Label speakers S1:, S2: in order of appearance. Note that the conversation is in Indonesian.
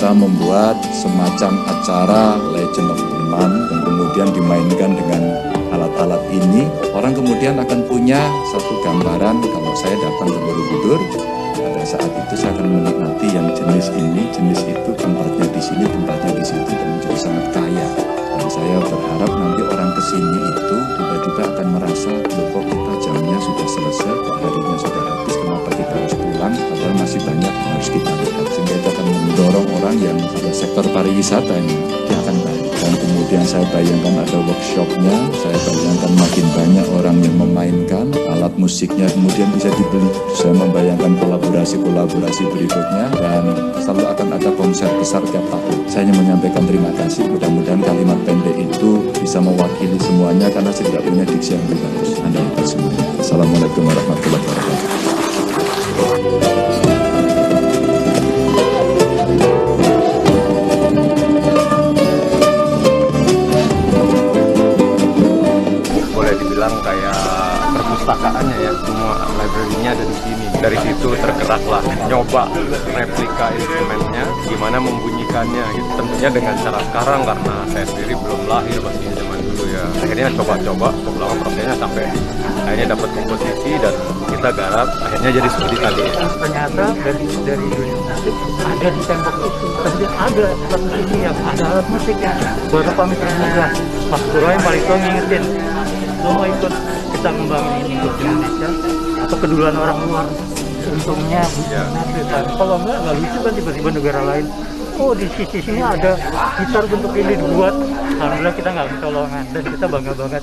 S1: kita membuat semacam acara Legend of Teman yang kemudian dimainkan dengan alat-alat ini. Orang kemudian akan punya satu gambaran kalau saya datang ke Borobudur. Pada saat itu saya akan menikmati yang jenis ini, jenis itu, tempatnya di sini, tempatnya di situ, dan menjadi sangat kaya. Dan saya berharap nanti orang kesini itu tiba-tiba akan merasa, loh kok kita jamnya sudah selesai, kok harinya sudah habis, kenapa kita harus pulang, padahal masih banyak yang harus kita lihat. Sehingga itu akan mendorong orang yang pada sektor pariwisata ini, dia akan baik. Dan kemudian saya bayangkan ada workshopnya, saya bayangkan makin banyak orang yang memainkan alat musiknya, kemudian bisa dibeli. Saya membayangkan kolaborasi berikutnya, dan selalu akan ada konser besar tiap tahun. Saya hanya menyampaikan terima kasih, mudah-mudahan kalimat pendek itu bisa mewakili semuanya, karena saya tidak punya diksi yang lebih bagus. Anda itu semuanya. Assalamualaikum warahmatullahi wabarakatuh.
S2: Kayak perpustakaannya ya, semua library-nya ada di sini. Dari situ tergeraklah nyoba replika instrumennya, gimana membunyikannya gitu. Tentunya dengan cara sekarang karena saya sendiri belum lahir pasti zaman dulu ya. Akhirnya coba-coba, lama prosesnya sampai akhirnya dapat komposisi dan kita garap, akhirnya jadi seperti tadi.
S3: Ternyata dari dunia musik ada di tembok itu, ada alat musiknya, ada alat musiknya. Beberapa mitra juga, Mas Pura yang paling tua ngingetin, lo mau ikut kita ngembangin ini untuk Indonesia atau keduluan orang luar. Untungnya kalau nggak lucu kan tiba-tiba negara lain, oh di sini ada gitar bentuk ini dibuat. Alhamdulillah kita nggak kecolongan dan kita bangga banget.